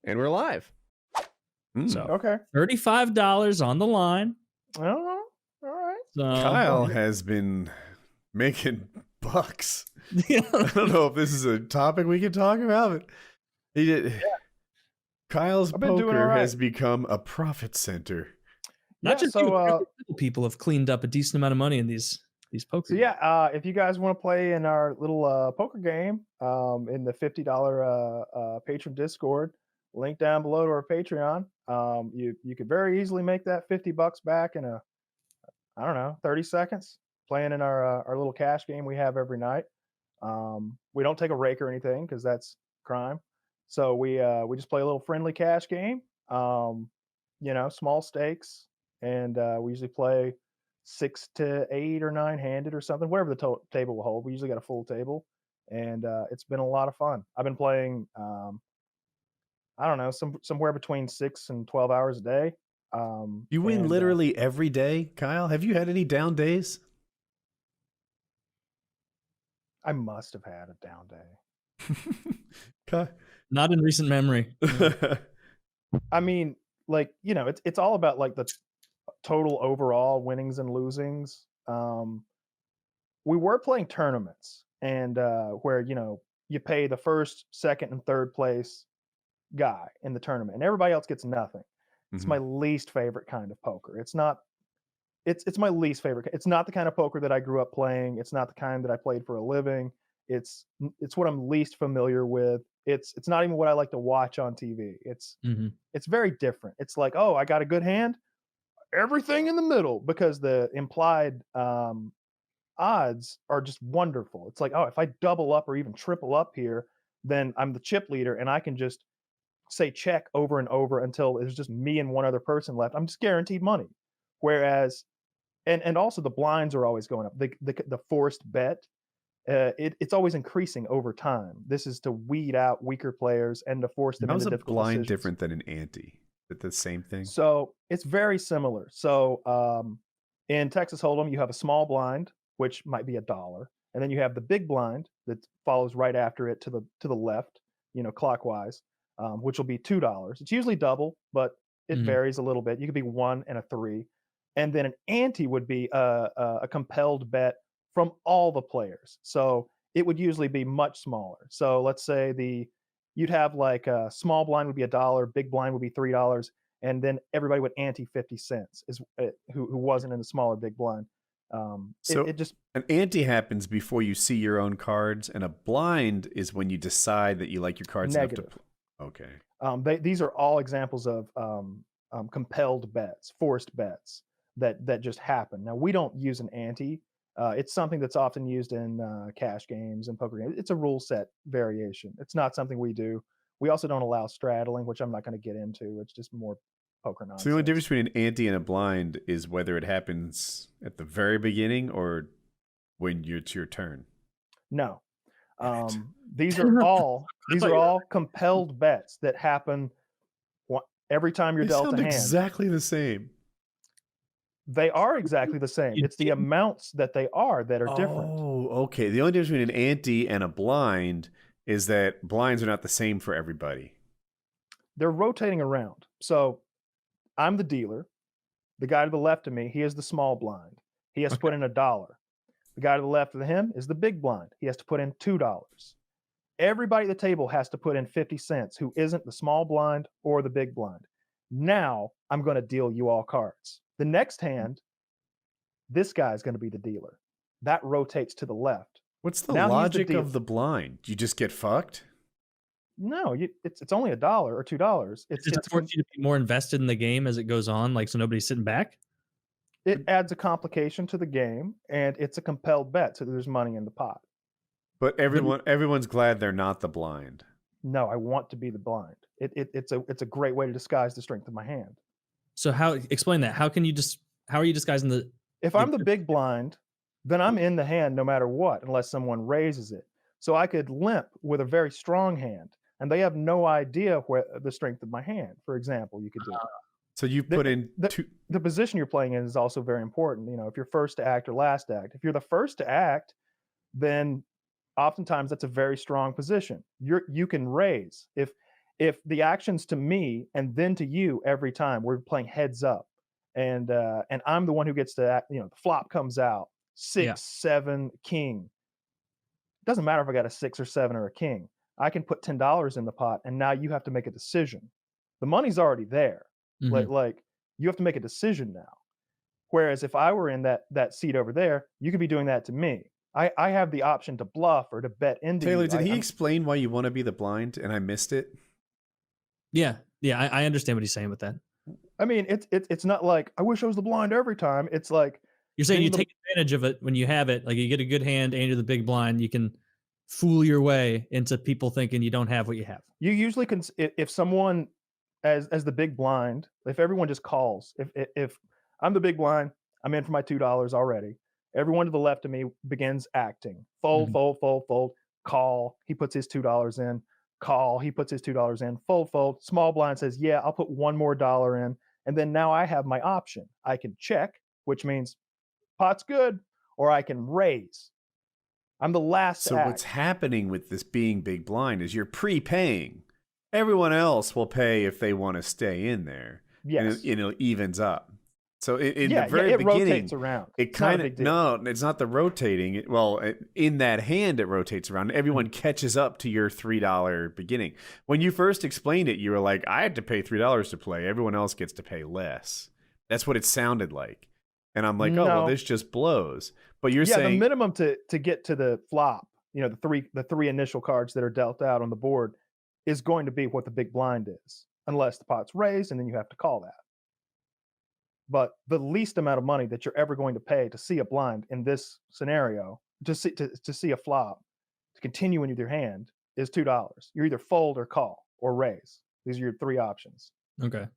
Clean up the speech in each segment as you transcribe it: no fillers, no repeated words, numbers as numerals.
And we're live. So Okay. $35 on the line. Oh, all right. So Kyle has been making bucks. yeah. I don't know if this is a topic we can talk about, but he did. Kyle's I've been doing poker all right. has become a profit center. Not Yeah, just so, you, every single people have cleaned up a decent amount of money in these poker. So yeah, if you guys want to play in our little poker game, in the $50 patron Discord, link down below to our Patreon. You could very easily make that $50 back in I don't know, 30 seconds playing in our little cash game we have every night. We don't take a rake or anything because that's crime. So we just play a little friendly cash game. Small stakes, and we usually play 6 to 8 or 9 handed or something, whatever the table will hold. We usually got a full table, and it's been a lot of fun. I've been playing, I don't know, somewhere between 6 and 12 hours a day. You win and, literally every day, Kyle. Have you had any down days? I must have had a down day. Not in recent memory. I mean, like, it's all about like the total overall winnings and losings. We were playing tournaments, and where you pay the first, second, and third place guy in the tournament, and everybody else gets nothing. It's my least favorite kind of poker. It's not. It's my least favorite. It's not the kind of poker that I grew up playing. It's not the kind that I played for a living. It's what I'm least familiar with. It's not even what I like to watch on TV. It's very different. It's like, oh, I got a good hand, everything in the middle, because the implied odds are just wonderful. It's like, oh, if I double up or even triple up here, then I'm the chip leader and I can just say check over and over until there's just me and one other person left. I'm just guaranteed money. Whereas, and also the blinds are always going up. The forced bet, it's always increasing over time. This is to weed out weaker players and to force them How's into a difficult blind decisions. different than an ante? Is it the same thing? So it's very similar. So in Texas Hold'em, you have a small blind, which might be $1, and then you have the big blind that follows right after it to the left, clockwise, which will be $2. It's usually double, but it varies a little bit. You could be 1 and a 3, and then an ante would be a compelled bet from all the players. So it would usually be much smaller. So let's say you'd have like a small blind would be $1, big blind would be $3, and then everybody would ante 50 cents who wasn't in the smaller big blind. So it just an ante happens before you see your own cards, and a blind is when you decide that you like your cards negative. enough to. Okay. These are all examples of compelled bets, forced bets that just happen. Now we don't use an ante. It's something that's often used in cash games and poker games. It's a rule set variation. It's not something we do. We also don't allow straddling, which I'm not going to get into. It's just more poker nonsense. So the only difference between an ante and a blind is whether it happens at the very beginning or when it's your turn. No. These are all compelled bets that happen every time you're dealt a hand. They sound exactly the same. They are exactly the same. It's the amounts that they are that are different. Oh, okay. The only difference between an ante and a blind is that blinds are not the same for everybody. They're rotating around. So I'm the dealer. The guy to the left of me, he is the small blind. He has to put in $1. The guy to the left of him is the big blind. He has to put in $2. Everybody at the table has to put in 50 cents who isn't the small blind or the big blind. Now I'm going to deal you all cards. The next hand, this guy is going to be the dealer. That rotates to the left. What's the logic of the blind? You just get fucked? No, it's only $1 or $2. It's to force you to be more invested in the game as it goes on, like so nobody's sitting back. It adds a complication to the game, and it's a compelled bet, so there's money in the pot. But everyone's glad they're not the blind. No, I want to be the blind. It's a great way to disguise the strength of my hand. So explain that? How are you disguising the? If I'm the big blind, then I'm in the hand no matter what, unless someone raises it. So I could limp with a very strong hand, and they have no idea where the strength of my hand. For example, you could do. So you put in the position you're playing in is also very important. If you're first to act or last to act. If you're the first to act, then oftentimes that's a very strong position. You can raise. if the action's to me and then to you every time, we're playing heads up, and I'm the one who gets to act, the flop comes out, Yeah. 6, 7, king. Doesn't matter if I got a 6 or 7 or a king. I can put $10 in the pot, and now you have to make a decision. The money's already there. Mhm. Like, you have to make a decision now. Whereas if I were in that seat over there, you could be doing that to me. I have the option to bluff or to bet into Taylor, you. did he I'm explain why you want to be the blind and I missed it? Yeah. Yeah, I understand what he's saying with that. I mean, it's not like, "I wish I was the blind every time." It's like You're saying you being the take advantage of it when you have it, like, you get a good hand and you're the big blind, you can fool your way into people thinking you don't have what you have. you usually can if someone as the big blind, if everyone just calls, if I'm the big blind, I'm in for my $2 already. Everyone to the left of me begins acting. Fold, Mhm. fold, fold, fold, call. He puts his $2 in. Call. He puts his $2 in. Fold, fold. Small blind says, "Yeah, I'll put one more dollar in." And then now I have my option. I can check, which means pot's good, or I can raise. I'm the last to So what's act. happening with this being big blind is you're prepaying. Everyone else will pay if they want to stay in there, and Yes. it evens up. So in the Yeah, yeah, very it beginning, rotates around. it It's not a kind big of deal. no, it's not the rotating. In that hand, it rotates around. Everyone Mhm. catches up to your $3 beginning. When you first explained it, you were like, "I had to pay $3 to play. Everyone else gets to pay less." That's what it sounded like, and I'm like, "Oh well, No. this just blows." But you're Yeah, the saying minimum to get to the flop, the three initial cards that are dealt out on the board is going to be what the big blind is, unless the pot's raised, and then you have to call that. But the least amount of money that you're ever going to pay to see a blind in this scenario, to see a flop, to continue in with your hand is $2. You're either fold or call or raise. These are your three options. Okay.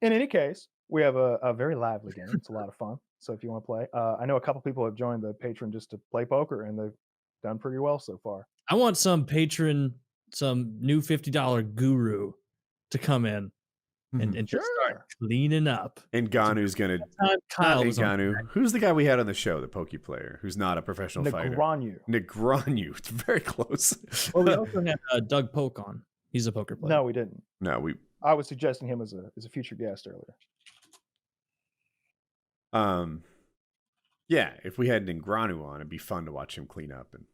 In any case, we have a very lively game. It's a lot of fun. So if you want to play, I know a couple people have joined the Patreon just to play poker, and they've done pretty well so far. I want some patron, some new $50 guru to come in and just start Sure. cleaning up. Ngannou's gonna Time not Kyle was on. Ngannou. Who's the guy we had on the show, the pokey player, who's not a professional fighter? Negreanu. Negreanu. It's very close. Well, we also had Doug Polk on. He's a poker player. No, we didn't. No, we I was suggesting him as a future guest earlier. yeah, if we had Ngannou on, it'd be fun to watch him clean up and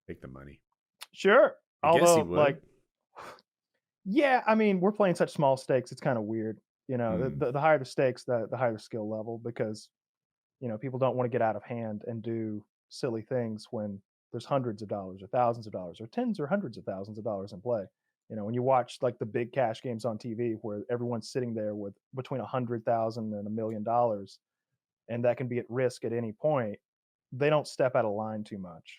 take the money. Sure. I guess he Although, would. like, yeah, I mean, we're playing such small stakes. It's kind of weird. The higher the stakes, the higher the skill level, because people don't want to get out of hand and do silly things when there's hundreds of dollars or thousands of dollars or tens or hundreds of thousands of dollars in play. When you watch like the big cash games on TV where everyone's sitting there with between 100,000 and $1 million, and that can be at risk at any point, they don't step out of line too much.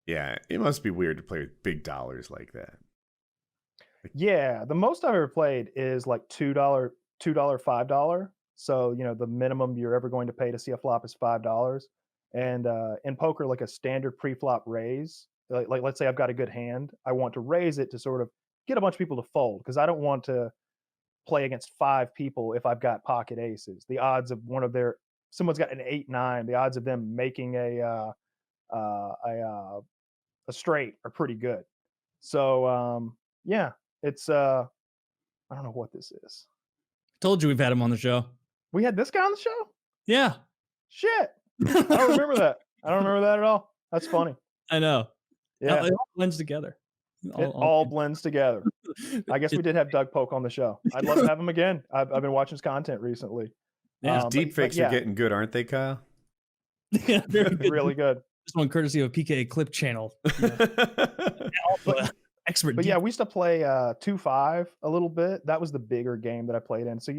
Yeah, it must be weird to play with big dollars like that. Yeah, the most I've ever played is like $2, $5. So, the minimum you're ever going to pay to see a flop is $5. And in poker, like a standard pre-flop raise, like let's say I've got a good hand, I want to raise it to sort of get a bunch of people to fold because I don't want to play against five people if I've got pocket aces. The odds of someone's got an 8-9, the odds of them making uh, a uh, a straight are pretty good. So yeah, it's I don't know what this is. Told you we've had him on the show. We had this guy on the show? Yeah. Shit. I don't remember that. I don't remember that at all. That's funny. I know. Yeah. It all blends together. It all blends together. I guess we did have Doug Polk on the show. I'd love to have him again. I've been watching his content recently. Yeah. Deep fakes yeah. are getting good, aren't they, Kyle? Yeah, very good. Really good. This one courtesy of PKA Clip Channel. Expert. But yeah, we used to play 2-5 a little bit. That was the bigger game that I played in. So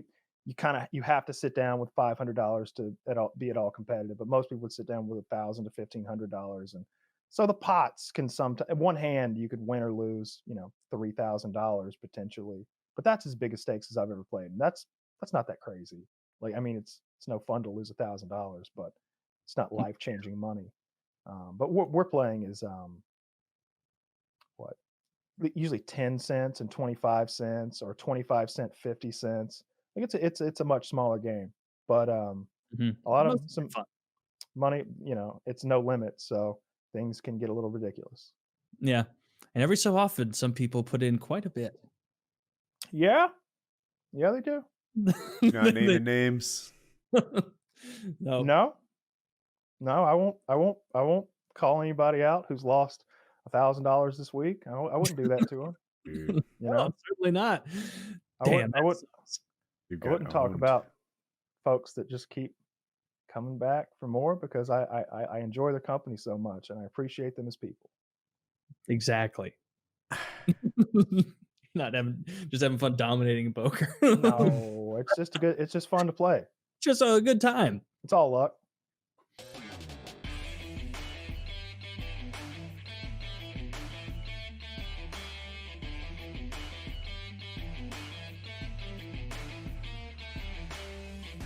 you have to sit down with $500 to be at all competitive. But most people would sit down with $1,000 to $1,500, and so the pots can sometimes one hand you could win or lose, $3,000 potentially. But that's as big a stakes as I've ever played, and that's not that crazy. Like, I mean, it's no fun to lose $1,000, but it's not life changing money. But what we're playing is what usually 10 cents and 25 cents or 25-cent 50 cents. Like it's a much smaller game, but a lot of some fun. money, it's no limit, so things can get a little ridiculous. Yeah. And every so often, some people put in quite a bit. Yeah, yeah, they do. You're not They- naming names. no. No, no, I won't call anybody out who's lost $1,000 this week. I wouldn't do that to them. Dude, You No, know, certainly not. I Damn, wouldn't. that sucks. you I got wouldn't talk owned. about folks that just keep coming back for more because I enjoy the company so much and I appreciate them as people. Exactly. Not having just having fun dominating poker. No, it's just fun to play. Just a good time. It's all luck.